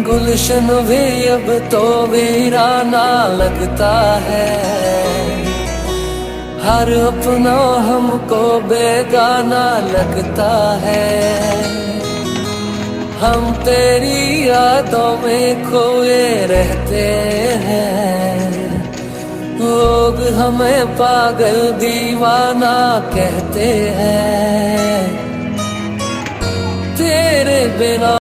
गुलशन भी अब तो वीराना लगता है। हर अपना हमको बेगाना लगता है। हम तेरी यादों में खोए रहते हैं। लोग हमें पागल दीवाना कहते हैं। तेरे बिना